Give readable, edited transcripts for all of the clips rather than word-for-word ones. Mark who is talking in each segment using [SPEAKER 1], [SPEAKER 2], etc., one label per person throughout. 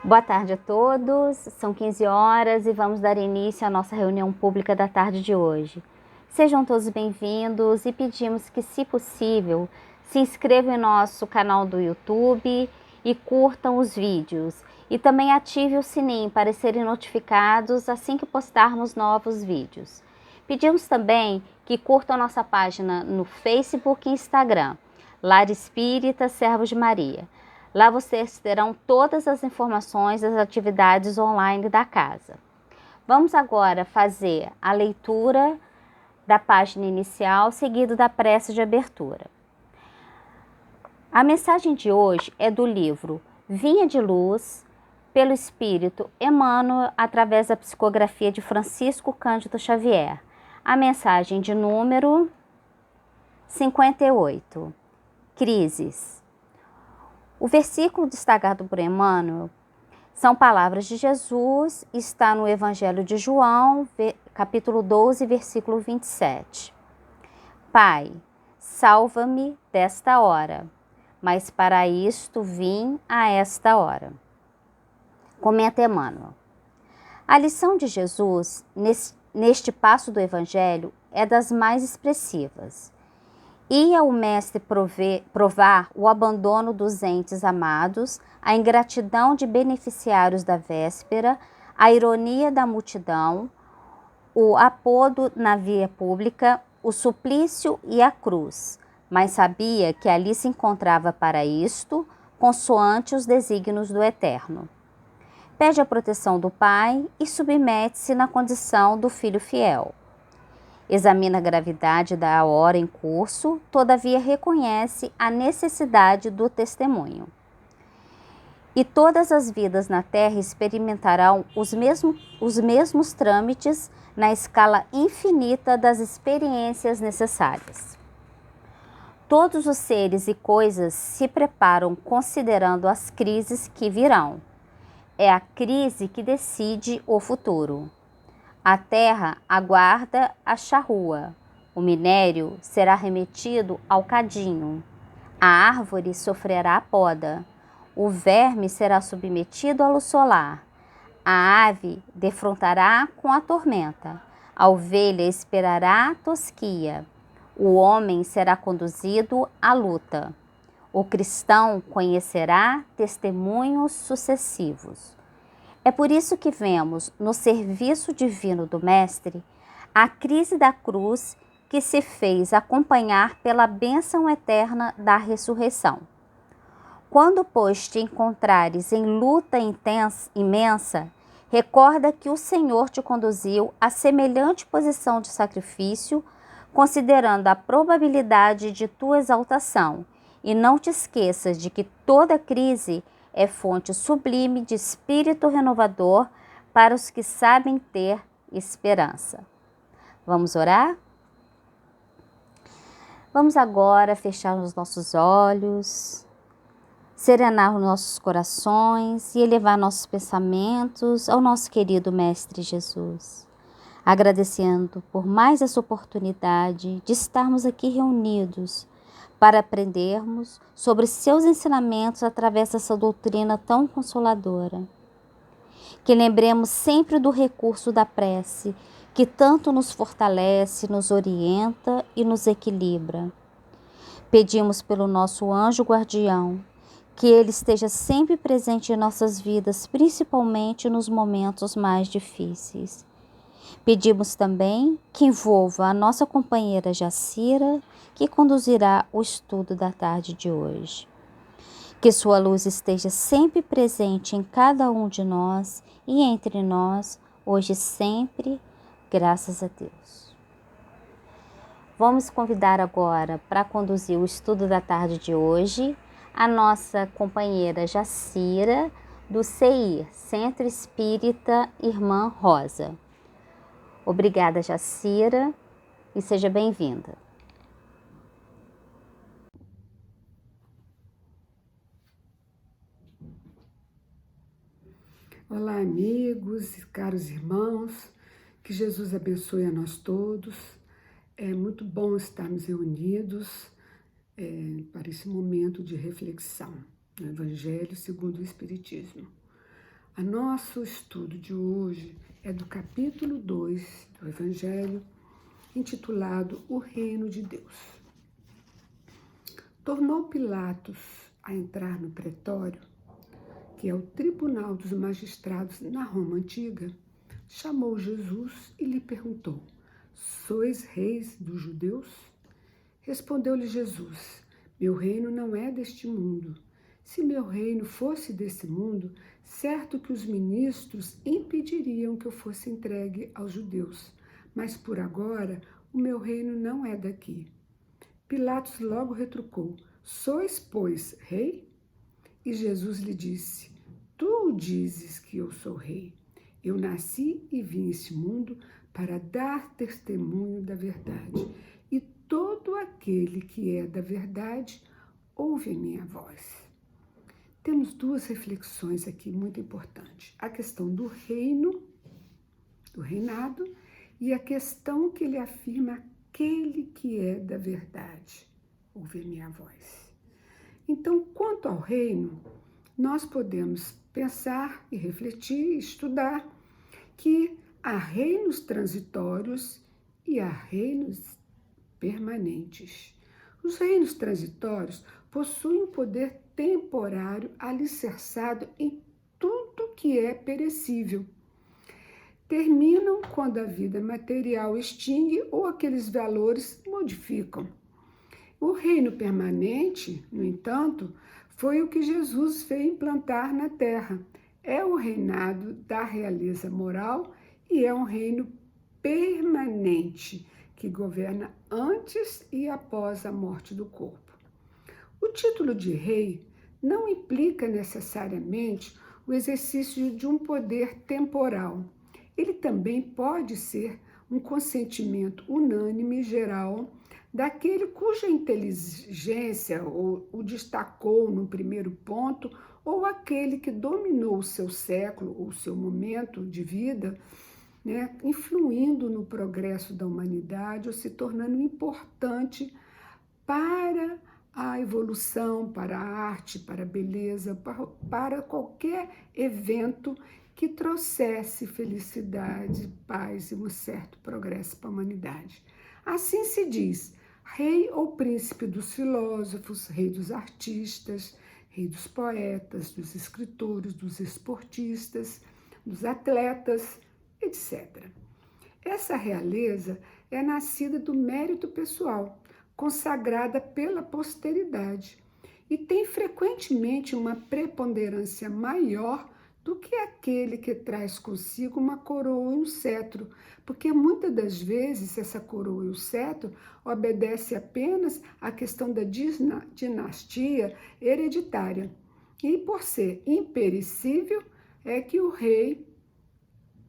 [SPEAKER 1] Boa tarde a todos, são 15 horas e vamos dar início à nossa reunião pública da tarde de hoje. Sejam todos bem-vindos e pedimos que, se possível, se inscrevam em nosso canal do YouTube e curtam os vídeos. E também ative o sininho para serem notificados assim que postarmos novos vídeos. Pedimos também que curtam nossa página no Facebook e Instagram, Lar Espírita Servos de Maria. Lá vocês terão todas as informações das atividades online da casa. Vamos agora fazer a leitura da página inicial, seguido da prece de abertura. A mensagem de hoje é do livro Vinha de Luz, pelo Espírito Emmanuel, através da psicografia de Francisco Cândido Xavier. A mensagem de número 58. Crises. O versículo destacado por Emmanuel são palavras de Jesus, está no Evangelho de João, capítulo 12, versículo 27. Pai, salva-me desta hora, mas para isto vim a esta hora. Comenta Emmanuel. A lição de Jesus, neste passo do Evangelho, é das mais expressivas. Ia o mestre provar o abandono dos entes amados, a ingratidão de beneficiários da véspera, a ironia da multidão, o apodo na via pública, o suplício e a cruz, mas sabia que ali se encontrava para isto, consoante os desígnios do Eterno. Pede a proteção do Pai e submete-se na condição do filho fiel. Examina a gravidade da hora em curso, todavia reconhece a necessidade do testemunho. E todas as vidas na Terra experimentarão os mesmos trâmites na escala infinita das experiências necessárias. Todos os seres e coisas se preparam considerando as crises que virão. É a crise que decide o futuro. A terra aguarda a charrua, o minério será remetido ao cadinho, a árvore sofrerá a poda, o verme será submetido à luz solar, a ave defrontará com a tormenta, a ovelha esperará a tosquia, o homem será conduzido à luta, o cristão conhecerá testemunhos sucessivos. É por isso que vemos no serviço divino do Mestre a crise da cruz que se fez acompanhar pela bênção eterna da ressurreição. Quando, pois, te encontrares em luta imensa, recorda que o Senhor te conduziu a semelhante posição de sacrifício, considerando a probabilidade de tua exaltação, e não te esqueças de que toda crise é fonte sublime de espírito renovador para os que sabem ter esperança. Vamos orar? Vamos agora fechar os nossos olhos, serenar os nossos corações e elevar nossos pensamentos ao nosso querido Mestre Jesus, agradecendo por mais essa oportunidade de estarmos aqui reunidos para aprendermos sobre seus ensinamentos através dessa doutrina tão consoladora. Que lembremos sempre do recurso da prece, que tanto nos fortalece, nos orienta e nos equilibra. Pedimos pelo nosso anjo guardião, que ele esteja sempre presente em nossas vidas, principalmente nos momentos mais difíceis. Pedimos também que envolva a nossa companheira Jacira, que conduzirá o estudo da tarde de hoje. Que sua luz esteja sempre presente em cada um de nós e entre nós, hoje e sempre, graças a Deus. Vamos convidar agora para conduzir o estudo da tarde de hoje a nossa companheira Jacira, do CI, Centro Espírita Irmã Rosa. Obrigada, Jacira, e seja bem-vinda.
[SPEAKER 2] Olá, amigos e caros irmãos, que Jesus abençoe a nós todos. É muito bom estarmos reunidos para esse momento de reflexão no Evangelho segundo o Espiritismo. O nosso estudo de hoje é do capítulo 2 do Evangelho, intitulado O Reino de Deus. Tornou Pilatos a entrar no pretório, que é o tribunal dos magistrados na Roma antiga, chamou Jesus e lhe perguntou: Sois reis dos judeus? Respondeu-lhe Jesus: Meu reino não é deste mundo. Se meu reino fosse desse mundo, certo que os ministros impediriam que eu fosse entregue aos judeus. Mas por agora, o meu reino não é daqui. Pilatos logo retrucou: Sois, pois, rei? E Jesus lhe disse: Tu dizes que eu sou rei. Eu nasci e vim a este mundo para dar testemunho da verdade. E todo aquele que é da verdade ouve a minha voz. Temos duas reflexões aqui muito importantes. A questão do reino, do reinado, e a questão que ele afirma: aquele que é da verdade ouve a minha voz. Então, quanto ao reino, nós podemos pensar e refletir, estudar, que há reinos transitórios e há reinos permanentes. Os reinos transitórios possuem um poder temporário alicerçado em tudo que é perecível. Terminam quando a vida material extingue ou aqueles valores modificam. O reino permanente, no entanto, foi o que Jesus veio implantar na terra. É o reinado da realeza moral e é um reino permanente que governa antes e após a morte do corpo. O título de rei não implica necessariamente o exercício de um poder temporal. Ele também pode ser um consentimento unânime e geral daquele cuja inteligência o destacou no primeiro ponto, ou aquele que dominou o seu século ou o seu momento de vida, né, influindo no progresso da humanidade ou se tornando importante para a evolução, para a arte, para a beleza, para qualquer evento que trouxesse felicidade, paz e um certo progresso para a humanidade. Assim se diz: rei ou príncipe dos filósofos, rei dos artistas, rei dos poetas, dos escritores, dos esportistas, dos atletas, etc. Essa realeza é nascida do mérito pessoal, consagrada pela posteridade, e tem frequentemente uma preponderância maior do que aquele que traz consigo uma coroa e um cetro, porque muitas das vezes essa coroa e o cetro obedece apenas à questão da dinastia hereditária. E por ser imperecível, é que o rei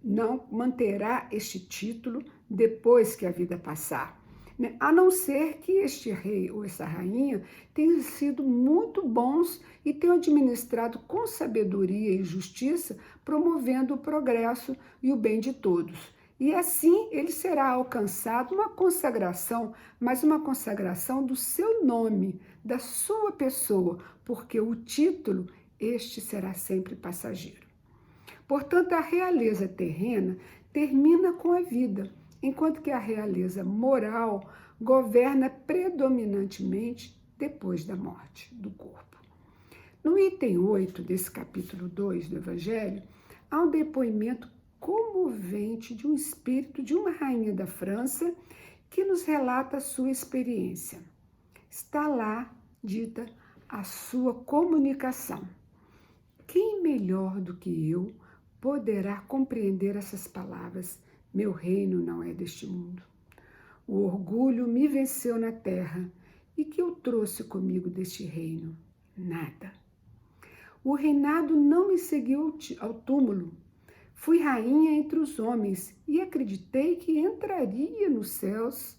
[SPEAKER 2] não manterá este título depois que a vida passar, né? A não ser que este rei ou essa rainha tenham sido muito bons e tenham administrado com sabedoria e justiça, promovendo o progresso e o bem de todos. E assim ele será alcançado uma consagração, mas uma consagração do seu nome, da sua pessoa, porque o título, este será sempre passageiro. Portanto, a realeza terrena termina com a vida, enquanto que a realeza moral governa predominantemente depois da morte do corpo. No item 8 desse capítulo 2 do Evangelho, há um depoimento comovente de um espírito de uma rainha da França que nos relata a sua experiência. Está lá dita a sua comunicação. Quem melhor do que eu poderá compreender essas palavras: meu reino não é deste mundo. O orgulho me venceu na terra, e que eu trouxe comigo deste reino? Nada. O reinado não me seguiu ao túmulo. Fui rainha entre os homens e acreditei que entraria nos céus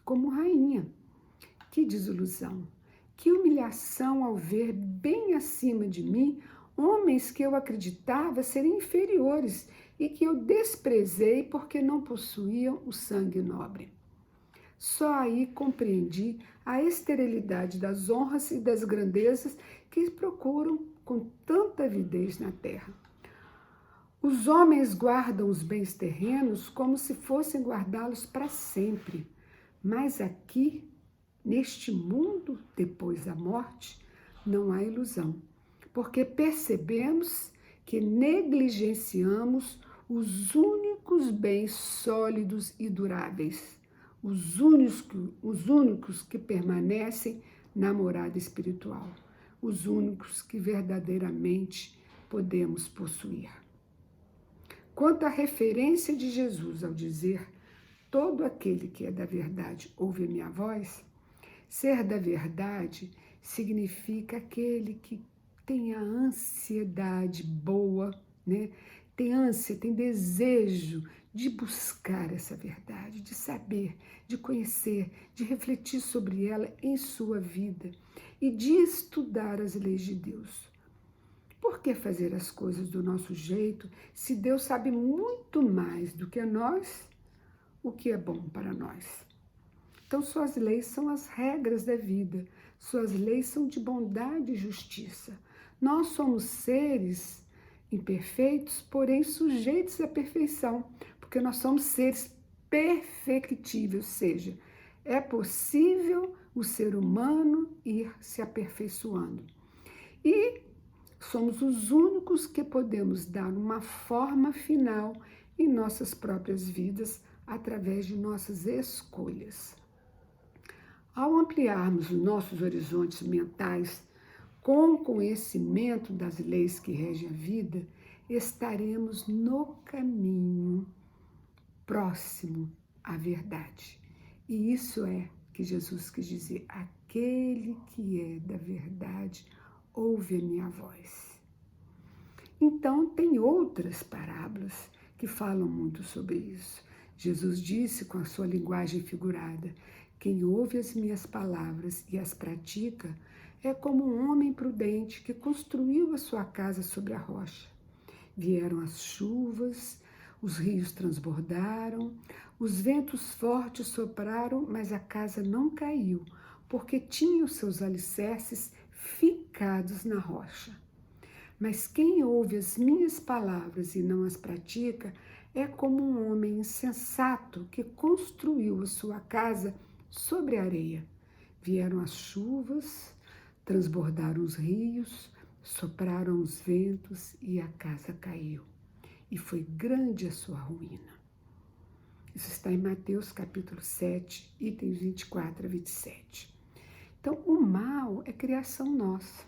[SPEAKER 2] como rainha. Que desilusão, que humilhação ao ver bem acima de mim homens que eu acreditava serem inferiores e que eu desprezei porque não possuíam o sangue nobre. Só aí compreendi a esterilidade das honras e das grandezas que procuram com tanta avidez na terra. Os homens guardam os bens terrenos como se fossem guardá-los para sempre. Mas aqui, neste mundo, depois da morte, não há ilusão, porque percebemos que negligenciamos os únicos bens sólidos e duráveis, os únicos que permanecem na morada espiritual, os únicos que verdadeiramente podemos possuir. Quanto à referência de Jesus ao dizer: todo aquele que é da verdade ouve a minha voz, ser da verdade significa aquele que tem a ansiedade boa, né? Tem ânsia, tem desejo de buscar essa verdade, de saber, de conhecer, de refletir sobre ela em sua vida e de estudar as leis de Deus. Por que fazer as coisas do nosso jeito se Deus sabe muito mais do que nós o que é bom para nós? Então, suas leis são as regras da vida, suas leis são de bondade e justiça. Nós somos seres imperfeitos, porém sujeitos à perfeição, porque nós somos seres perfectíveis, ou seja, é possível o ser humano ir se aperfeiçoando. E somos os únicos que podemos dar uma forma final em nossas próprias vidas através de nossas escolhas. Ao ampliarmos os nossos horizontes mentais com o conhecimento das leis que regem a vida, estaremos no caminho próximo à verdade. E isso é que Jesus quis dizer: aquele que é da verdade ouve a minha voz. Então, tem outras parábolas que falam muito sobre isso. Jesus disse com a sua linguagem figurada: quem ouve as minhas palavras e as pratica é como um homem prudente que construiu a sua casa sobre a rocha. Vieram as chuvas, os rios transbordaram, os ventos fortes sopraram, mas a casa não caiu, porque tinha os seus alicerces fincados na rocha. Mas quem ouve as minhas palavras e não as pratica é como um homem insensato que construiu a sua casa sobre a areia. Vieram as chuvas, transbordaram os rios, sopraram os ventos e a casa caiu. E foi grande a sua ruína. Isso está em Mateus capítulo 7, itens 24 a 27. Então, o mal é criação nossa.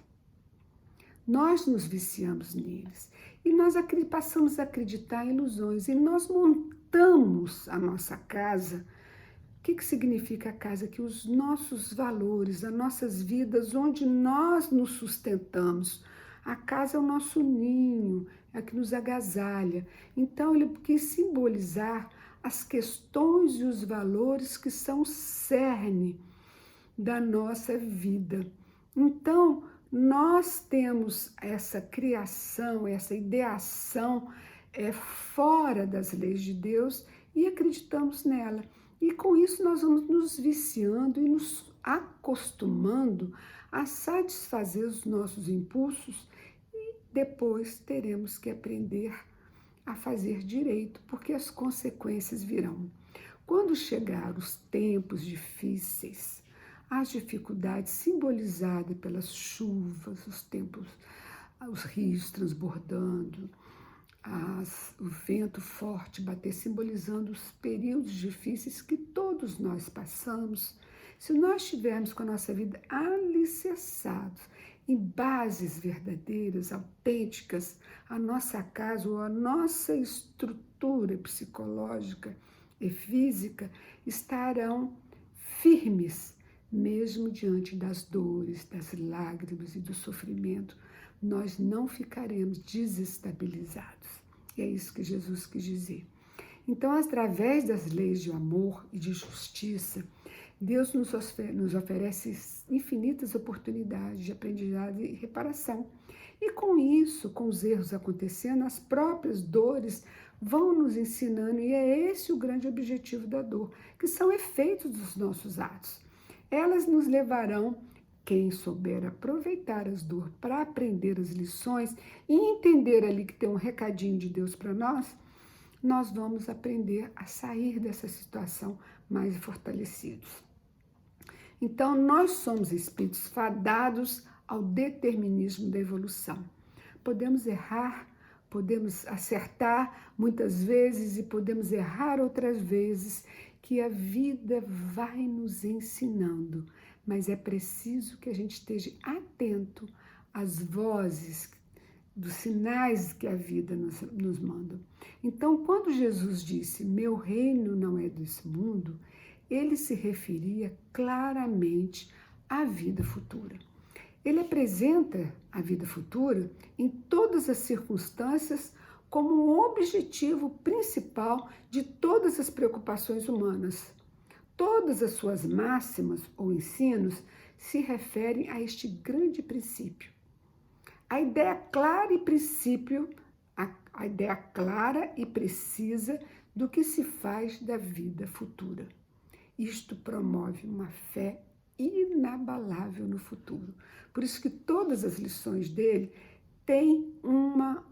[SPEAKER 2] Nós nos viciamos neles e nós passamos a acreditar em ilusões e nós montamos a nossa casa. O que significa a casa? Que os nossos valores, as nossas vidas, onde nós nos sustentamos. A casa é o nosso ninho, é a que nos agasalha. Então, ele quis simbolizar as questões e os valores que são o cerne da nossa vida. Então, nós temos essa criação, essa ideação fora das leis de Deus e acreditamos nela. E com isso nós vamos nos viciando e nos acostumando a satisfazer os nossos impulsos e depois teremos que aprender a fazer direito, porque as consequências virão. Quando chegar os tempos difíceis, as dificuldades simbolizadas pelas chuvas, os rios transbordando, o vento forte bater, simbolizando os períodos difíceis que todos nós passamos. Se nós estivermos com a nossa vida alicerçados em bases verdadeiras, autênticas, a nossa casa ou a nossa estrutura psicológica e física estarão firmes, mesmo diante das dores, das lágrimas e do sofrimento. Nós não ficaremos desestabilizados. E é isso que Jesus quis dizer. Então, através das leis de amor e de justiça, Deus nos oferece infinitas oportunidades de aprendizado e reparação. E com isso, com os erros acontecendo, as próprias dores vão nos ensinando, e é esse o grande objetivo da dor, que são efeitos dos nossos atos. Elas nos levarão quem souber aproveitar as dores para aprender as lições e entender ali que tem um recadinho de Deus para nós vamos aprender a sair dessa situação mais fortalecidos. Então, nós somos espíritos fadados ao determinismo da evolução. Podemos errar, podemos acertar muitas vezes e podemos errar outras vezes, que a vida vai nos ensinando, mas é preciso que a gente esteja atento às vozes, dos sinais que a vida nos manda. Então, quando Jesus disse, meu reino não é desse mundo, ele se referia claramente à vida futura. Ele apresenta a vida futura em todas as circunstâncias como um objetivo principal de todas as preocupações humanas. Todas as suas máximas ou ensinos se referem a este grande princípio. A ideia clara e precisa do que se faz da vida futura. Isto promove uma fé inabalável no futuro. Por isso que todas as lições dele têm uma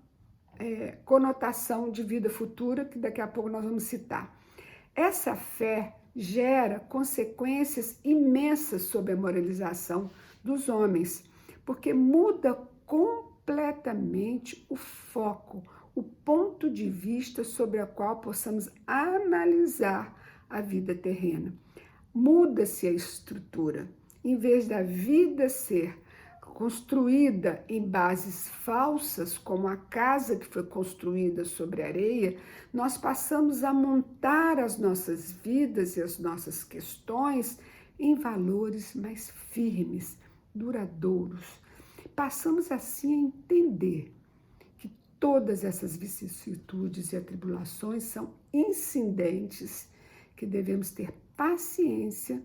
[SPEAKER 2] conotação de vida futura, que daqui a pouco nós vamos citar. Essa fé gera consequências imensas sobre a moralização dos homens, porque muda completamente o foco, o ponto de vista sobre o qual possamos analisar a vida terrena. Muda-se a estrutura. Em vez da vida ser construída em bases falsas, como a casa que foi construída sobre areia, nós passamos a montar as nossas vidas e as nossas questões em valores mais firmes, duradouros. Passamos assim a entender que todas essas vicissitudes e atribulações são incidentes, que devemos ter paciência,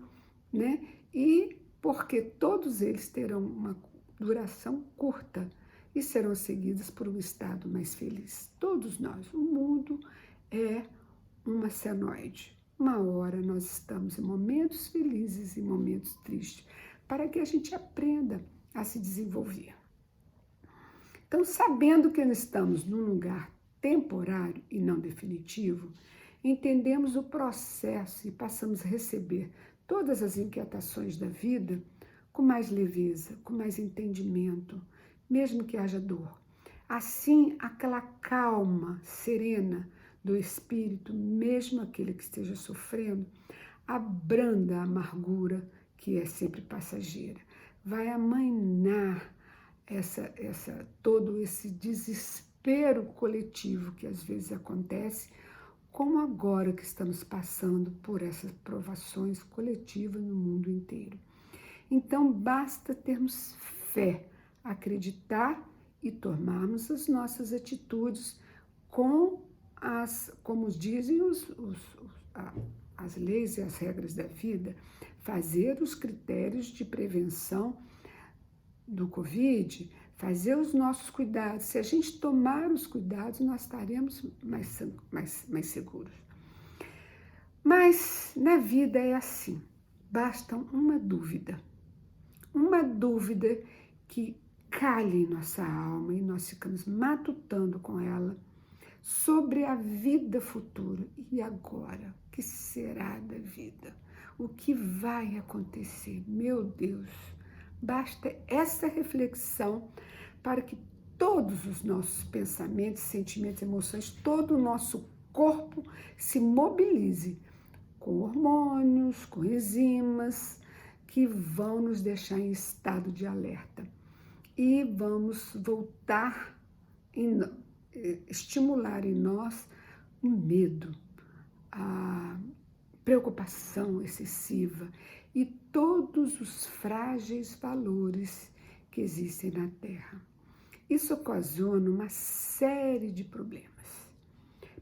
[SPEAKER 2] né? E porque todos eles terão uma duração curta e serão seguidos por um estado mais feliz. Todos nós. O mundo é uma senoide. Uma hora nós estamos em momentos felizes e momentos tristes, para que a gente aprenda a se desenvolver. Então, sabendo que nós estamos num lugar temporário e não definitivo, entendemos o processo e passamos a receber todas as inquietações da vida com mais leveza, com mais entendimento, mesmo que haja dor. Assim, aquela calma serena do espírito, mesmo aquele que esteja sofrendo, abranda a amargura que é sempre passageira. Vai amainar todo esse desespero coletivo que às vezes acontece, como agora que estamos passando por essas provações coletivas no mundo inteiro. Então, basta termos fé, acreditar e tomarmos as nossas atitudes como dizem as leis e as regras da vida, fazer os critérios de prevenção do Covid, fazer os nossos cuidados. Se a gente tomar os cuidados, nós estaremos mais seguros. Mas na vida é assim, basta uma dúvida que cale em nossa alma e nós ficamos matutando com ela sobre a vida futura. E agora? O que será da vida? O que vai acontecer? Meu Deus! Basta essa reflexão para que todos os nossos pensamentos, sentimentos, emoções, todo o nosso corpo se mobilize com hormônios, com enzimas, que vão nos deixar em estado de alerta. E vamos voltar estimular em nós o medo, a preocupação excessiva e todos os frágeis valores que existem na Terra. Isso ocasiona uma série de problemas.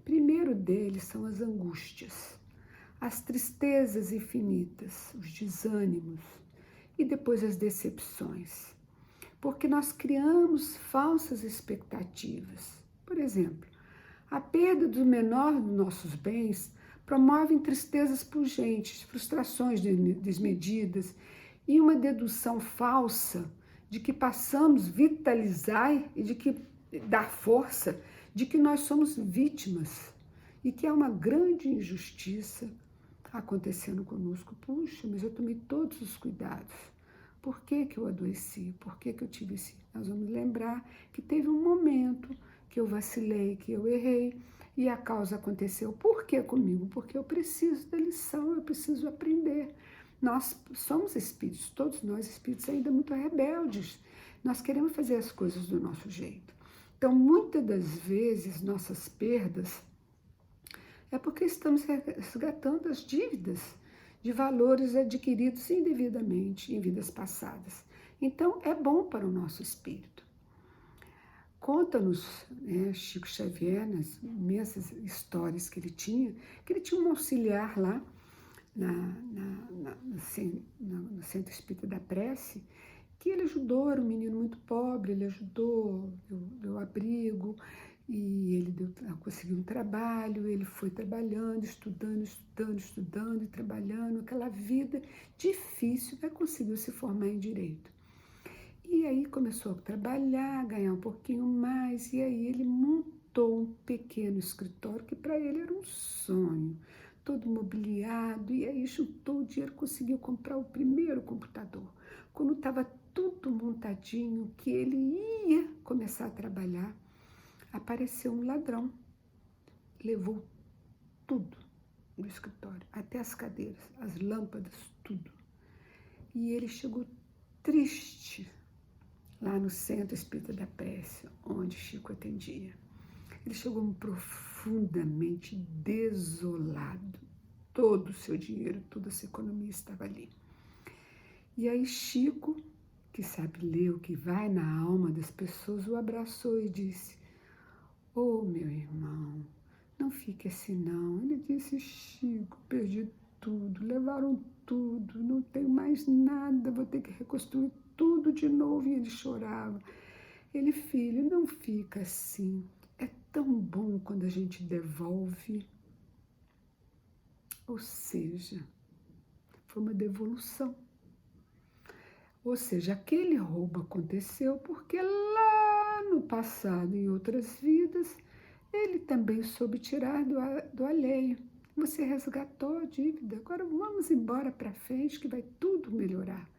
[SPEAKER 2] Primeiro deles são as angústias, as tristezas infinitas, os desânimos e depois as decepções. Porque nós criamos falsas expectativas. Por exemplo, a perda do menor dos nossos bens promove tristezas pungentes, frustrações desmedidas e uma dedução falsa de que passamos vitalizar e de que dar força de que nós somos vítimas e que há uma grande injustiça acontecendo conosco. Puxa, mas eu tomei todos os cuidados. Por que que eu adoeci? Por que que eu tive esse... Nós vamos lembrar que teve um momento que eu vacilei, que eu errei, e a causa aconteceu. Por que comigo? Porque eu preciso da lição, eu preciso aprender. Nós somos espíritos, todos nós espíritos ainda muito rebeldes. Nós queremos fazer as coisas do nosso jeito. Então, muitas das vezes, nossas perdas é porque estamos resgatando as dívidas de valores adquiridos indevidamente em vidas passadas. Então, é bom para o nosso espírito. Conta-nos, né, Chico Xavier, nas imensas histórias que ele tinha um auxiliar lá no Centro Espírita da Prece, que ele ajudou, era um menino muito pobre, ele ajudou, deu abrigo, e ele conseguiu um trabalho, ele foi trabalhando, estudando e trabalhando, aquela vida difícil, mas conseguiu se formar em Direito. E aí começou a trabalhar, ganhar um pouquinho mais, e aí ele montou um pequeno escritório que para ele era um sonho, todo mobiliado, e aí juntou o dinheiro, conseguiu comprar o primeiro computador. Quando estava tudo montadinho, que ele ia começar a trabalhar, apareceu um ladrão, levou tudo do escritório, até as cadeiras, as lâmpadas, tudo. E ele chegou triste lá no Centro Espírita da Prece, onde Chico atendia. Ele chegou profundamente desolado. Todo o seu dinheiro, toda a sua economia estava ali. E aí Chico, que sabe ler o que vai na alma das pessoas, o abraçou e disse: "Oh, meu irmão, não fique assim não." Ele disse: "Chico, perdi tudo, levaram tudo, não tenho mais nada, vou ter que reconstruir tudo de novo." E ele chorava. Ele: "Filho, não fica assim. É tão bom quando a gente devolve." Ou seja, foi uma devolução. Ou seja, aquele roubo aconteceu porque lá no passado, em outras vidas, ele também soube tirar do alheio. Você resgatou a dívida, agora vamos embora para frente que vai tudo melhorar.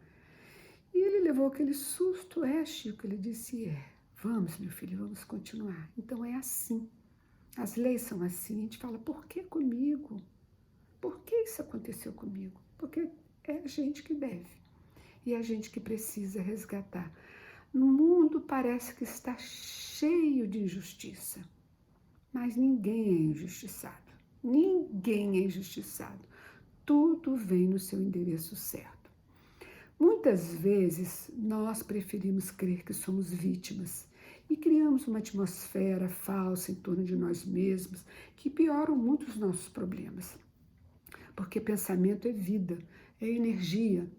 [SPEAKER 2] E ele levou aquele susto. Chico, ele disse: "Vamos, meu filho, vamos continuar." Então é assim, as leis são assim. A gente fala: por que comigo? Por que isso aconteceu comigo? Porque é a gente que deve e a gente que precisa resgatar. No mundo parece que está cheio de injustiça, mas ninguém é injustiçado. Ninguém é injustiçado. Tudo vem no seu endereço certo. Muitas vezes nós preferimos crer que somos vítimas e criamos uma atmosfera falsa em torno de nós mesmos que pioram muito os nossos problemas. Porque pensamento é vida, é energia.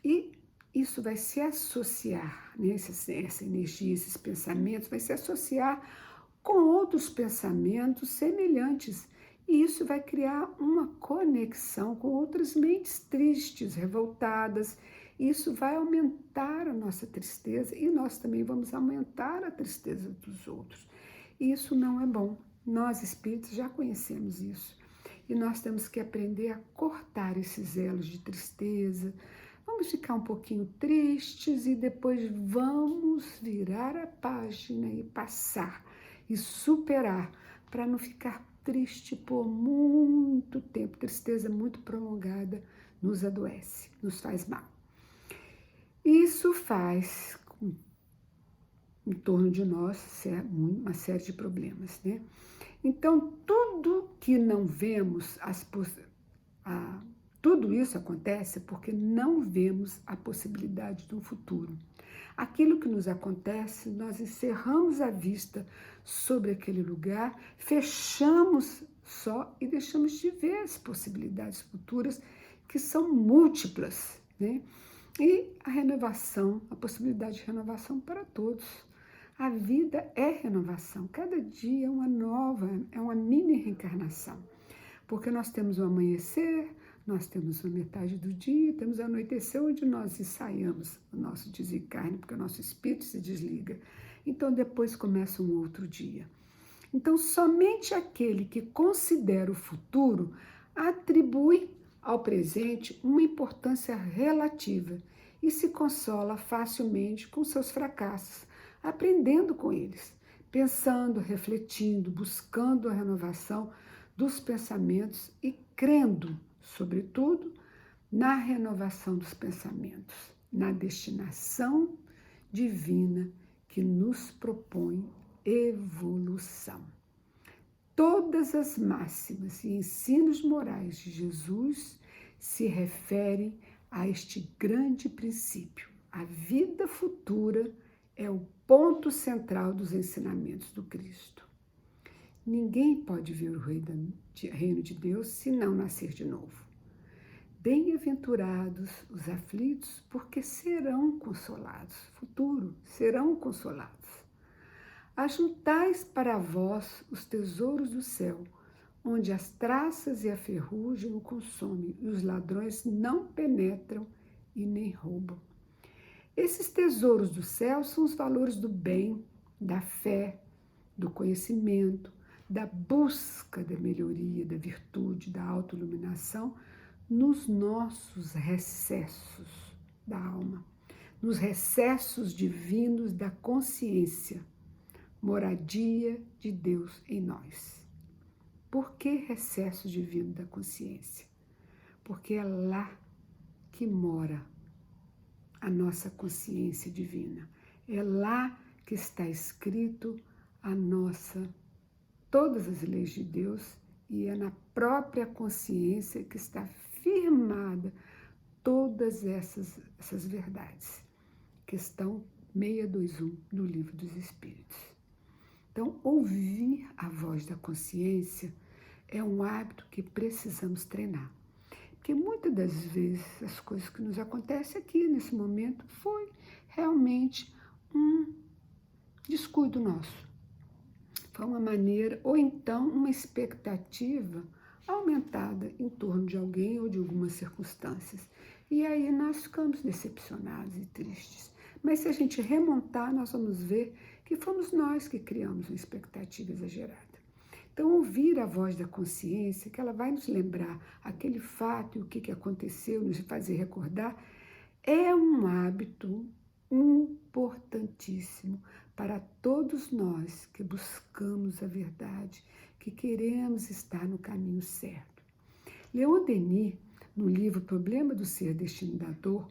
[SPEAKER 2] E isso vai se associar, né? Essa energia, esses pensamentos, vai se associar com outros pensamentos semelhantes. E isso vai criar uma conexão com outras mentes tristes, revoltadas. Isso vai aumentar a nossa tristeza e nós também vamos aumentar a tristeza dos outros. E isso não é bom. Nós, espíritos, já conhecemos isso. E nós temos que aprender a cortar esses elos de tristeza. Vamos ficar um pouquinho tristes e depois vamos virar a página e passar e superar, para não ficar triste por muito tempo. Tristeza muito prolongada nos adoece, nos faz mal. Isso faz em torno de nós uma série de problemas, né? Então, tudo que não vemos, tudo isso acontece porque não vemos a possibilidade de um futuro. Aquilo que nos acontece, nós encerramos a vista sobre aquele lugar, fechamos só e deixamos de ver as possibilidades futuras, que são múltiplas, né? E a renovação, a possibilidade de renovação para todos. A vida é renovação, cada dia é uma nova, é uma mini reencarnação, porque nós temos o amanhecer, Nós temos uma metade do dia, temos a anoitecer, onde nós ensaiamos o nosso desencarne, porque o nosso espírito se desliga. Então, depois começa um outro dia. Então, somente aquele que considera o futuro atribui ao presente uma importância relativa e se consola facilmente com seus fracassos, aprendendo com eles, pensando, refletindo, buscando a renovação dos pensamentos e crendo, sobretudo, na renovação dos pensamentos, na destinação divina que nos propõe evolução. Todas as máximas e ensinos morais de Jesus se referem a este grande princípio. A vida futura é o ponto central dos ensinamentos do Cristo. Ninguém pode ver o reino de Deus se não nascer de novo. Bem-aventurados os aflitos, porque serão consolados. Futuro, serão consolados. Ajuntais para vós os tesouros do céu, onde as traças e a ferrugem o consomem, e os ladrões não penetram e nem roubam. Esses tesouros do céu são os valores do bem, da fé, do conhecimento, da busca da melhoria, da virtude, da autoiluminação nos nossos recessos da alma, nos recessos divinos da consciência, moradia de Deus em nós. Por que recesso divino da consciência? Porque é lá que mora a nossa consciência divina. É lá que está escrito todas as leis de Deus, e é na própria consciência que está firmada todas essas verdades. Questão 621 do Livro dos Espíritos. Então, ouvir a voz da consciência é um hábito que precisamos treinar. Porque muitas das vezes as coisas que nos acontecem aqui nesse momento foi realmente um descuido nosso. Foi uma maneira, ou então uma expectativa aumentada em torno de alguém ou de algumas circunstâncias. E aí nós ficamos decepcionados e tristes. Mas se a gente remontar, nós vamos ver que fomos nós que criamos uma expectativa exagerada. Então, ouvir a voz da consciência, que ela vai nos lembrar aquele fato e o que aconteceu, nos fazer recordar, é um hábito importantíssimo para todos nós que buscamos a verdade, que queremos estar no caminho certo. Leon Denis, no livro Problema do Ser, Destino da Dor,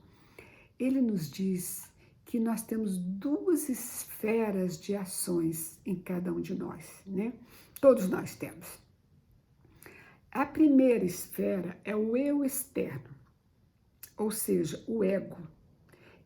[SPEAKER 2] ele nos diz que nós temos duas esferas de ações em cada um de nós, né? Todos nós temos. A primeira esfera é o eu externo, ou seja, o ego.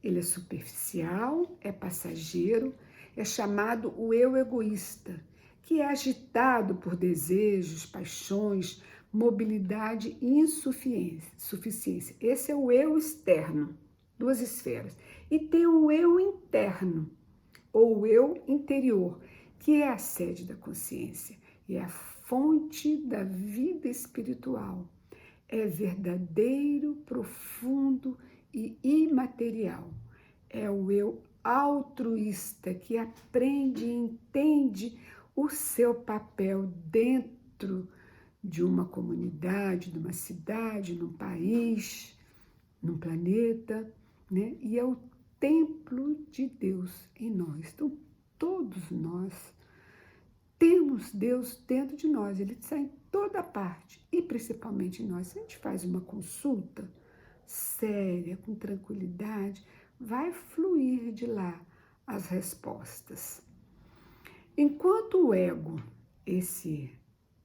[SPEAKER 2] Ele é superficial, é passageiro, é chamado o eu egoísta, que é agitado por desejos, paixões, mobilidade e insuficiência. Esse é o eu externo, duas esferas. E tem o eu interno, ou o eu interior, que é a sede da consciência, é a fonte da vida espiritual. É verdadeiro, profundo e imaterial. É o eu altruísta que aprende e entende o seu papel dentro de uma comunidade, de uma cidade, num país, num planeta, né? E é o templo de Deus em nós. Então, todos nós temos Deus dentro de nós, ele está em toda parte, e principalmente em nós. Se a gente faz uma consulta séria, com tranquilidade, vai fluir de lá as respostas. Enquanto o ego, esse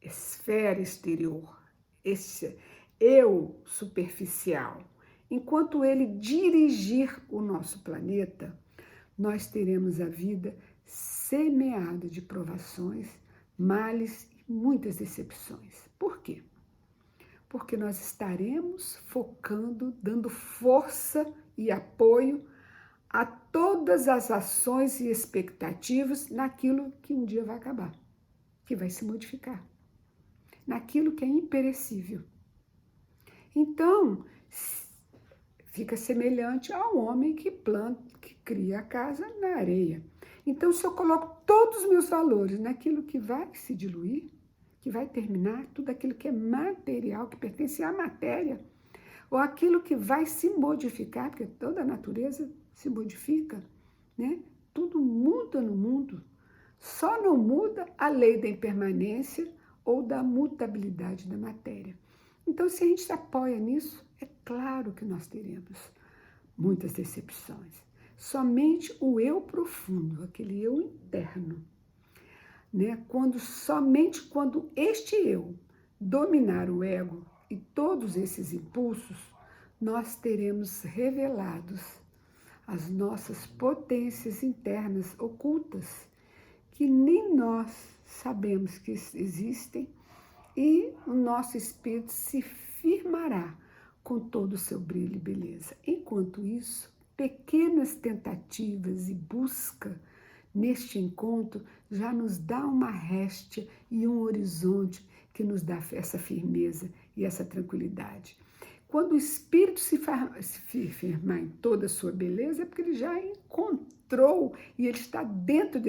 [SPEAKER 2] esfera exterior, esse eu superficial, enquanto ele dirigir o nosso planeta, nós teremos a vida semeada de provações, males e muitas decepções. Por quê? Porque nós estaremos focando, dando força e apoio a todas as ações e expectativas naquilo que um dia vai acabar, que vai se modificar, naquilo que é imperecível. Então, fica semelhante ao homem que planta, que cria a casa na areia. Então, se eu coloco todos os meus valores naquilo que vai se diluir, que vai terminar, tudo aquilo que é material, que pertence à matéria, ou aquilo que vai se modificar, porque toda a natureza se modifica, né? Tudo muda no mundo. Só não muda a lei da impermanência ou da mutabilidade da matéria. Então, se a gente se apoia nisso, é claro que nós teremos muitas decepções. Somente o eu profundo, aquele eu interno, né? Somente quando este eu dominar o ego e todos esses impulsos, nós teremos revelados as nossas potências internas ocultas, que nem nós sabemos que existem, e o nosso espírito se firmará com todo o seu brilho e beleza. Enquanto isso, pequenas tentativas e busca neste encontro já nos dá uma réstia e um horizonte que nos dá essa firmeza e essa tranquilidade. Quando o espírito se firmar em toda a sua beleza, é porque ele já encontrou e ele está dentro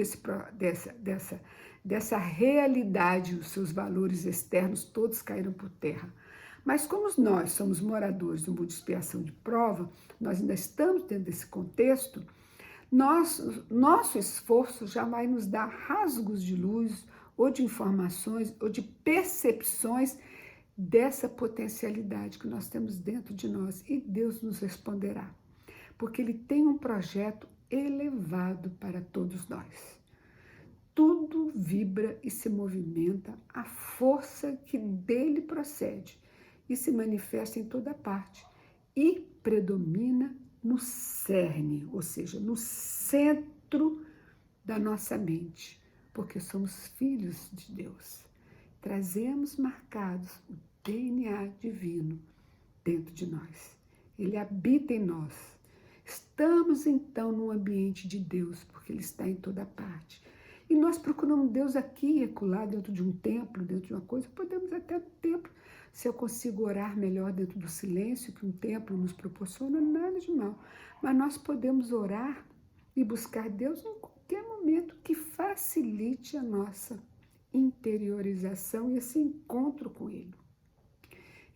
[SPEAKER 2] dessa realidade. Os seus valores externos todos caíram por terra. Mas como nós somos moradores do mundo de expiação de prova, nós ainda estamos dentro desse contexto, nosso esforço já vai nos dar rasgos de luz, ou de informações, ou de percepções dessa potencialidade que nós temos dentro de nós. E Deus nos responderá, porque Ele tem um projeto elevado para todos nós. Tudo vibra e se movimenta, a força que dele procede e se manifesta em toda parte e predomina no cerne, ou seja, no centro da nossa mente, porque somos filhos de Deus. Trazemos marcados o DNA divino dentro de nós. Ele habita em nós. Estamos então no ambiente de Deus, porque Ele está em toda parte. E nós procuramos Deus aqui e acolá, dentro de um templo, dentro de uma coisa. Podemos até no templo. Se eu consigo orar melhor dentro do silêncio que um templo nos proporciona, nada de mal. Mas nós podemos orar e buscar Deus em qualquer momento que facilite a nossa interiorização e esse encontro com Ele.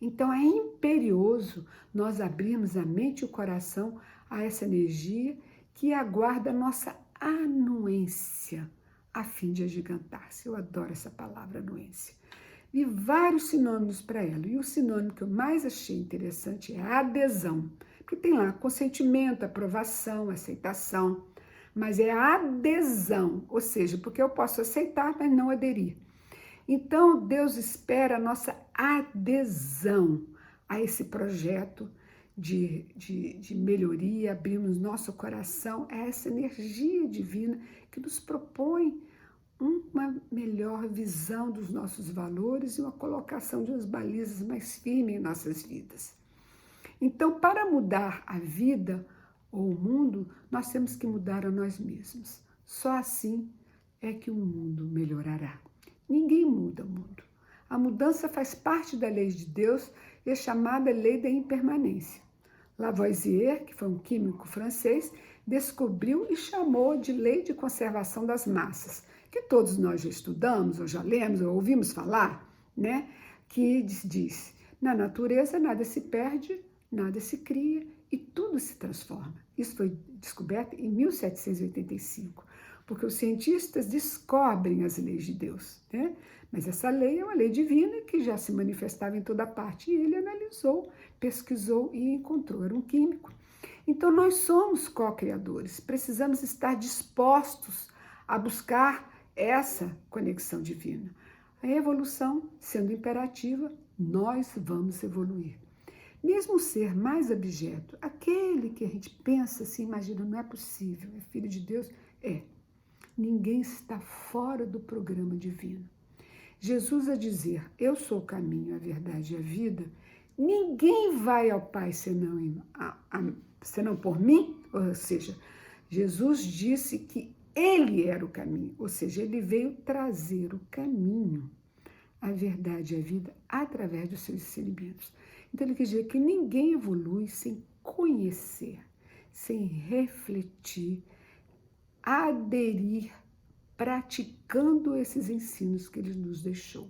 [SPEAKER 2] Então é imperioso nós abrirmos a mente e o coração a essa energia que aguarda a nossa anuência, a fim de agigantar-se. Eu adoro essa palavra, anuência. Vi vários sinônimos para ela, e o sinônimo que eu mais achei interessante é a adesão, porque tem lá consentimento, aprovação, aceitação, mas é a adesão, ou seja, porque eu posso aceitar, mas não aderir. Então, Deus espera a nossa adesão a esse projeto de melhoria, abrirmos nosso coração a essa energia divina que nos propõe uma melhor visão dos nossos valores e uma colocação de umas balizas mais firmes em nossas vidas. Então, para mudar a vida ou o mundo, nós temos que mudar a nós mesmos. Só assim é que o mundo melhorará. Ninguém muda o mundo. A mudança faz parte da lei de Deus e é chamada lei da impermanência. Lavoisier, que foi um químico francês, descobriu e chamou de lei de conservação das massas, que todos nós já estudamos, ou já lemos, ou ouvimos falar, né? Que diz, na natureza nada se perde, nada se cria e tudo se transforma. Isso foi descoberto em 1785, porque os cientistas descobrem as leis de Deus, né? Mas essa lei é uma lei divina que já se manifestava em toda parte, e ele analisou, pesquisou e encontrou. Era um químico. Então, nós somos co-criadores, precisamos estar dispostos a buscar essa conexão divina. A evolução, sendo imperativa, nós vamos evoluir. Mesmo o ser mais abjeto, aquele que a gente pensa assim, imagina, não é possível, é filho de Deus, ninguém está fora do programa divino. Jesus a dizer, eu sou o caminho, a verdade e a vida, ninguém vai ao Pai senão por mim, ou seja, Jesus disse que Ele era o caminho, ou seja, Ele veio trazer o caminho, a verdade e a vida através dos seus ensinamentos. Então ele quis dizer que ninguém evolui sem conhecer, sem refletir, aderir, praticando esses ensinos que ele nos deixou.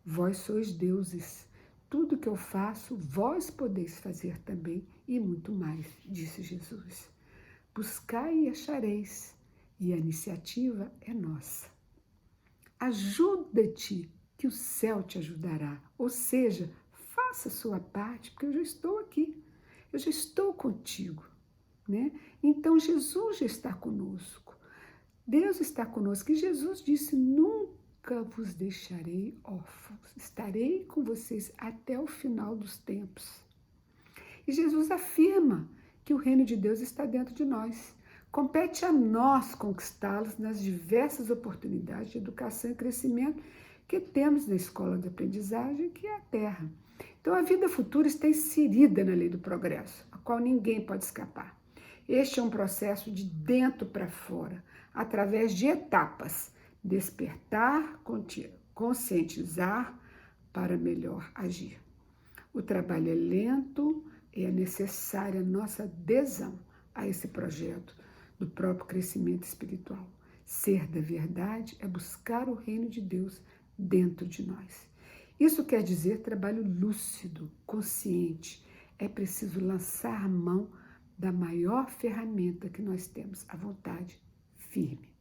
[SPEAKER 2] Vós sois deuses, tudo que eu faço, vós podeis fazer também, e muito mais, disse Jesus. Buscai e achareis, e a iniciativa é nossa. Ajuda-te, que o céu te ajudará. Ou seja, faça a sua parte, porque eu já estou aqui, eu já estou contigo, né? Então Jesus já está conosco, Deus está conosco, e Jesus disse: nunca vos deixarei órfãos, estarei com vocês até o final dos tempos. E Jesus afirma que o reino de Deus está dentro de nós. Compete a nós conquistá-los nas diversas oportunidades de educação e crescimento que temos na escola de aprendizagem, que é a Terra. Então, a vida futura está inserida na lei do progresso, a qual ninguém pode escapar. Este é um processo de dentro para fora, através de etapas: despertar, conscientizar para melhor agir. O trabalho é lento e é necessária a nossa adesão a esse projeto do próprio crescimento espiritual. Ser da verdade é buscar o reino de Deus dentro de nós. Isso quer dizer trabalho lúcido, consciente. É preciso lançar a mão da maior ferramenta que nós temos, a vontade firme.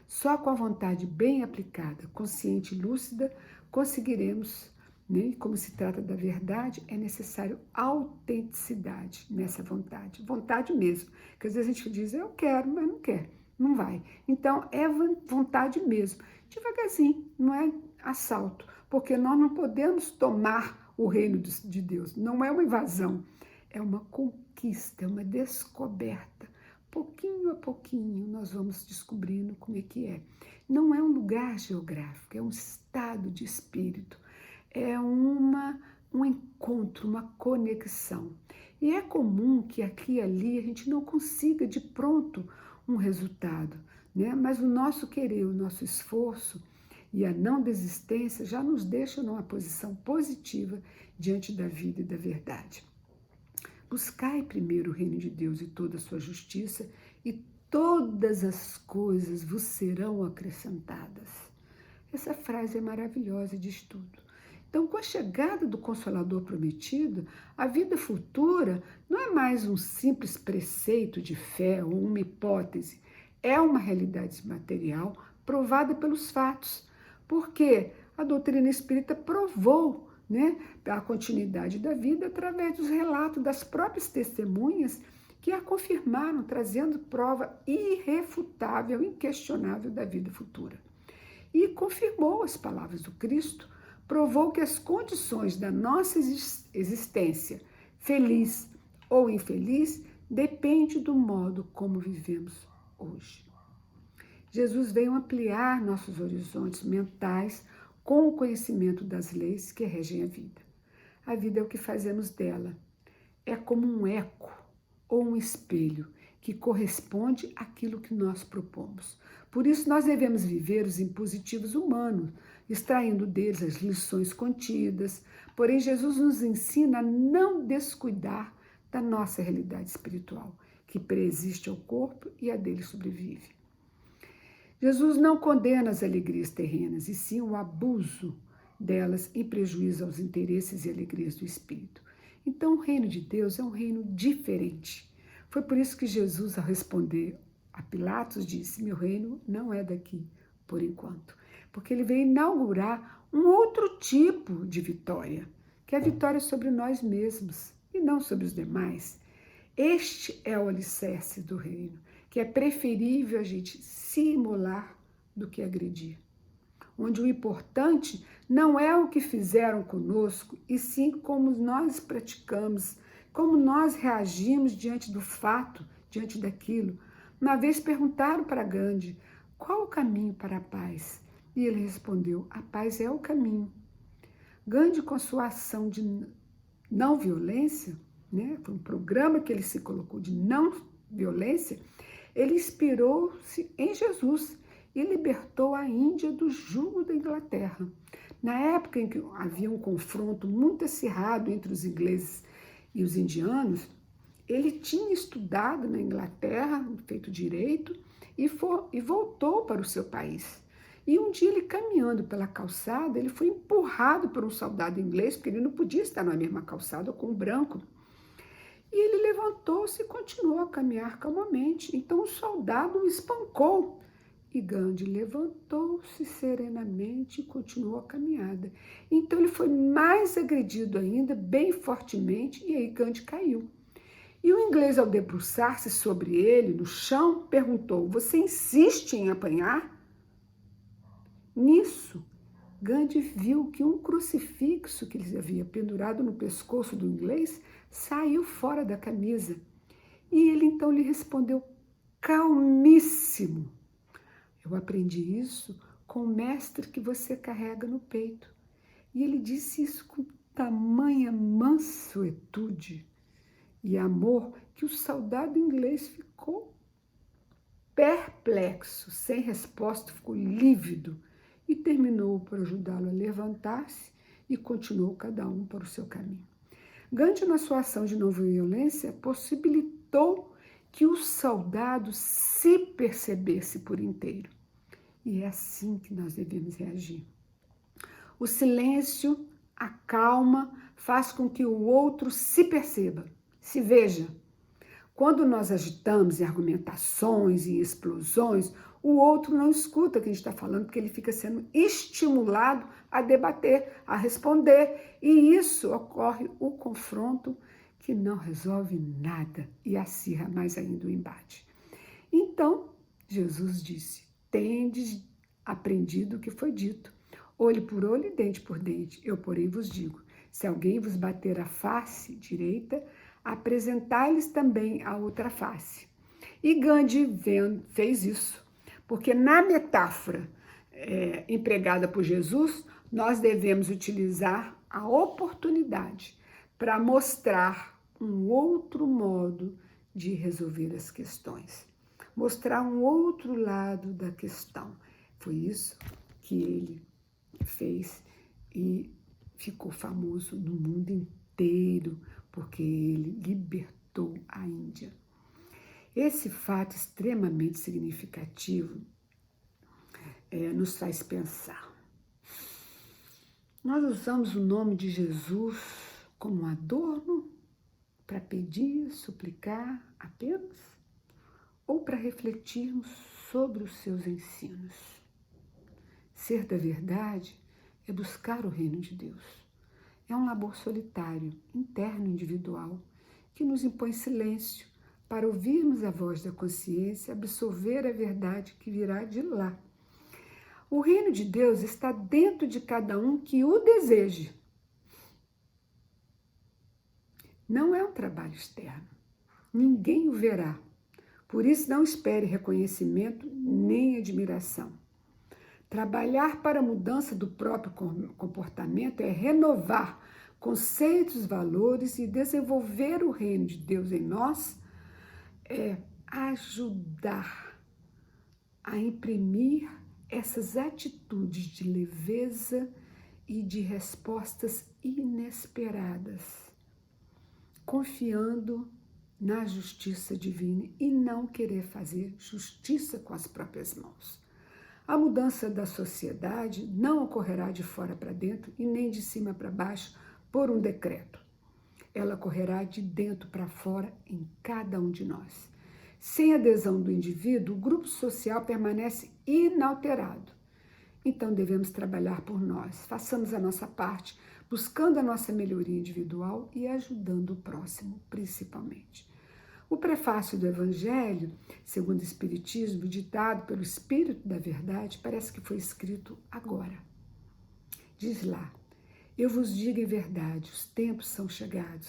[SPEAKER 2] Só com a vontade bem aplicada, consciente e lúcida, conseguiremos, né? Como se trata da verdade, é necessário autenticidade nessa vontade. Vontade mesmo. Porque às vezes a gente diz: eu quero, mas não quer. Não vai. Então, é vontade mesmo. Devagarzinho, não é assalto. Porque nós não podemos tomar o reino de Deus. Não é uma invasão. É uma conquista, é uma descoberta. Pouquinho a pouquinho nós vamos descobrindo como é que é. Não é um lugar geográfico, é um estado de espírito. É um encontro, uma conexão. E é comum que aqui e ali a gente não consiga de pronto um resultado, né? Mas o nosso querer, o nosso esforço e a não desistência já nos deixam numa posição positiva diante da vida e da verdade. Buscai primeiro o reino de Deus e toda a sua justiça, e todas as coisas vos serão acrescentadas. Essa frase é maravilhosa e diz tudo. Então, com a chegada do Consolador prometido, a vida futura não é mais um simples preceito de fé ou uma hipótese, é uma realidade material provada pelos fatos, porque a doutrina espírita provou, né, a continuidade da vida através dos relatos das próprias testemunhas que a confirmaram, trazendo prova irrefutável, inquestionável da vida futura. E confirmou as palavras do Cristo, provou que as condições da nossa existência, feliz ou infeliz, depende do modo como vivemos hoje. Jesus veio ampliar nossos horizontes mentais com o conhecimento das leis que regem a vida. A vida é o que fazemos dela. É como um eco ou um espelho que corresponde àquilo que nós propomos. Por isso, nós devemos viver os impositivos humanos, extraindo deles as lições contidas. Porém, Jesus nos ensina a não descuidar da nossa realidade espiritual, que preexiste ao corpo e a dele sobrevive. Jesus não condena as alegrias terrenas, e sim o abuso delas em prejuízo aos interesses e alegrias do espírito. Então, o reino de Deus é um reino diferente. Foi por isso que Jesus, ao responder a Pilatos, disse: meu reino não é daqui, por enquanto. Porque ele veio inaugurar um outro tipo de vitória, que é a vitória sobre nós mesmos e não sobre os demais. Este é o alicerce do reino, que é preferível a gente se imolar do que agredir. Onde o importante não é o que fizeram conosco, e sim como nós praticamos, como nós reagimos diante do fato, diante daquilo. Uma vez perguntaram para Gandhi: qual o caminho para a paz? E ele respondeu: a paz é o caminho. Gandhi, com sua ação de não violência, né, foi um programa que ele se colocou de não violência, ele inspirou-se em Jesus e libertou a Índia do jugo da Inglaterra. Na época em que havia um confronto muito acirrado entre os ingleses e os indianos, ele tinha estudado na Inglaterra, feito direito, e voltou para o seu país. E um dia ele caminhando pela calçada, ele foi empurrado por um soldado inglês, porque ele não podia estar na mesma calçada com um branco. E ele levantou-se e continuou a caminhar calmamente. Então o soldado o espancou. E Gandhi levantou-se serenamente e continuou a caminhada. Então ele foi mais agredido ainda, bem fortemente, e aí Gandhi caiu. E o inglês, ao debruçar-se sobre ele, no chão, perguntou: "Você insiste em apanhar?" Nisso, Gandhi viu que um crucifixo que ele havia pendurado no pescoço do inglês saiu fora da camisa. E ele então lhe respondeu calmíssimo: "Eu aprendi isso com o mestre que você carrega no peito." E ele disse isso com tamanha mansuetude e amor que o soldado inglês ficou perplexo, sem resposta, ficou lívido e terminou por ajudá-lo a levantar-se e continuou cada um para o seu caminho. Gandhi, na sua ação de não violência, possibilitou que o soldado se percebesse por inteiro. E é assim que nós devemos reagir. O silêncio, a calma, faz com que o outro se perceba, se veja. Quando nós agitamos em argumentações e explosões, o outro não escuta o que a gente está falando, porque ele fica sendo estimulado a debater, a responder. E isso ocorre o confronto que não resolve nada e acirra mais ainda o embate. Então, Jesus disse: "Tendes aprendido o que foi dito. Olho por olho e dente por dente. Eu, porém, vos digo: se alguém vos bater a face direita, apresentai-lhes também a outra face." E Gandhi fez isso, porque na metáfora empregada por Jesus, nós devemos utilizar a oportunidade para mostrar um outro modo de resolver as questões, mostrar um outro lado da questão. Foi isso que ele fez e ficou famoso no mundo inteiro, porque ele libertou a Índia. Esse fato extremamente significativo nos faz pensar. Nós usamos o nome de Jesus como um adorno para pedir, suplicar apenas, ou para refletirmos sobre os seus ensinos. Ser da verdade é buscar o reino de Deus. É um labor solitário, interno, individual, que nos impõe silêncio para ouvirmos a voz da consciência, absorver a verdade que virá de lá. O reino de Deus está dentro de cada um que o deseje. Não é um trabalho externo. Ninguém o verá. Por isso, não espere reconhecimento nem admiração. Trabalhar para a mudança do próprio comportamento é renovar conceitos, valores e desenvolver o reino de Deus em nós, é ajudar a imprimir essas atitudes de leveza e de respostas inesperadas, confiando na justiça divina e não querer fazer justiça com as próprias mãos. A mudança da sociedade não ocorrerá de fora para dentro e nem de cima para baixo por um decreto. Ela ocorrerá de dentro para fora em cada um de nós. Sem adesão do indivíduo, o grupo social permanece inalterado. Então devemos trabalhar por nós, façamos a nossa parte, buscando a nossa melhoria individual e ajudando o próximo, principalmente. O prefácio do Evangelho, segundo o Espiritismo, ditado pelo Espírito da Verdade, parece que foi escrito agora. Diz lá: "Eu vos digo em verdade, os tempos são chegados,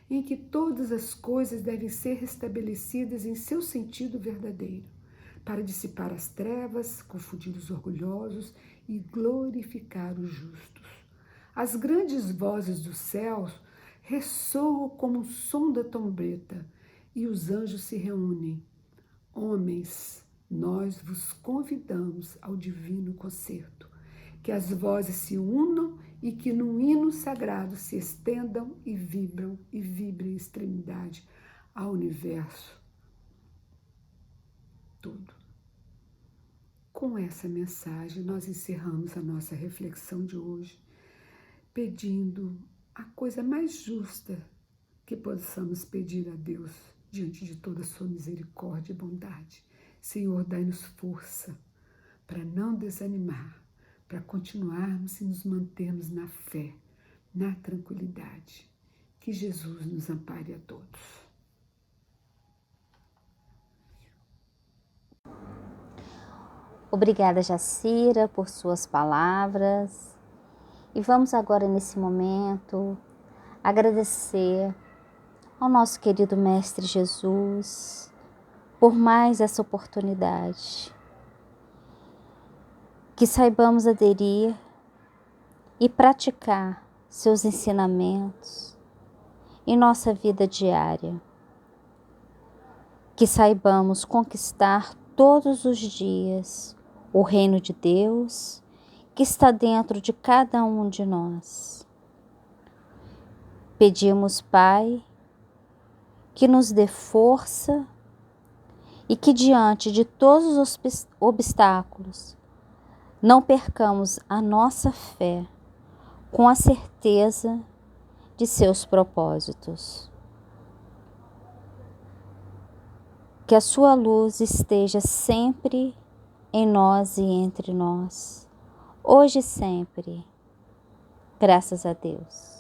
[SPEAKER 2] em que todas as coisas devem ser restabelecidas em seu sentido verdadeiro, para dissipar as trevas, confundir os orgulhosos e glorificar os justos. As grandes vozes dos céus ressoam como o som da trombeta, e os anjos se reúnem. Homens, nós vos convidamos ao divino concerto. que as vozes se unam e que num hino sagrado se estendam e vibrem em extremidade ao universo todo. Com essa mensagem, nós encerramos a nossa reflexão de hoje, pedindo a coisa mais justa que possamos pedir a Deus diante de toda a sua misericórdia e bondade. Senhor, dai-nos força para não desanimar, para continuarmos e nos mantermos na fé, na tranquilidade. Que Jesus nos ampare a todos.
[SPEAKER 1] Obrigada, Jacira, por suas palavras. E vamos agora, nesse momento, agradecer ao nosso querido Mestre Jesus por mais essa oportunidade. Que saibamos aderir e praticar seus ensinamentos em nossa vida diária. Que saibamos conquistar todos os dias o reino de Deus que está dentro de cada um de nós. Pedimos, Pai, que nos dê força e que diante de todos os obstáculos não percamos a nossa fé com a certeza de seus propósitos. Que a sua luz esteja sempre em nós e entre nós, hoje e sempre. Graças a Deus.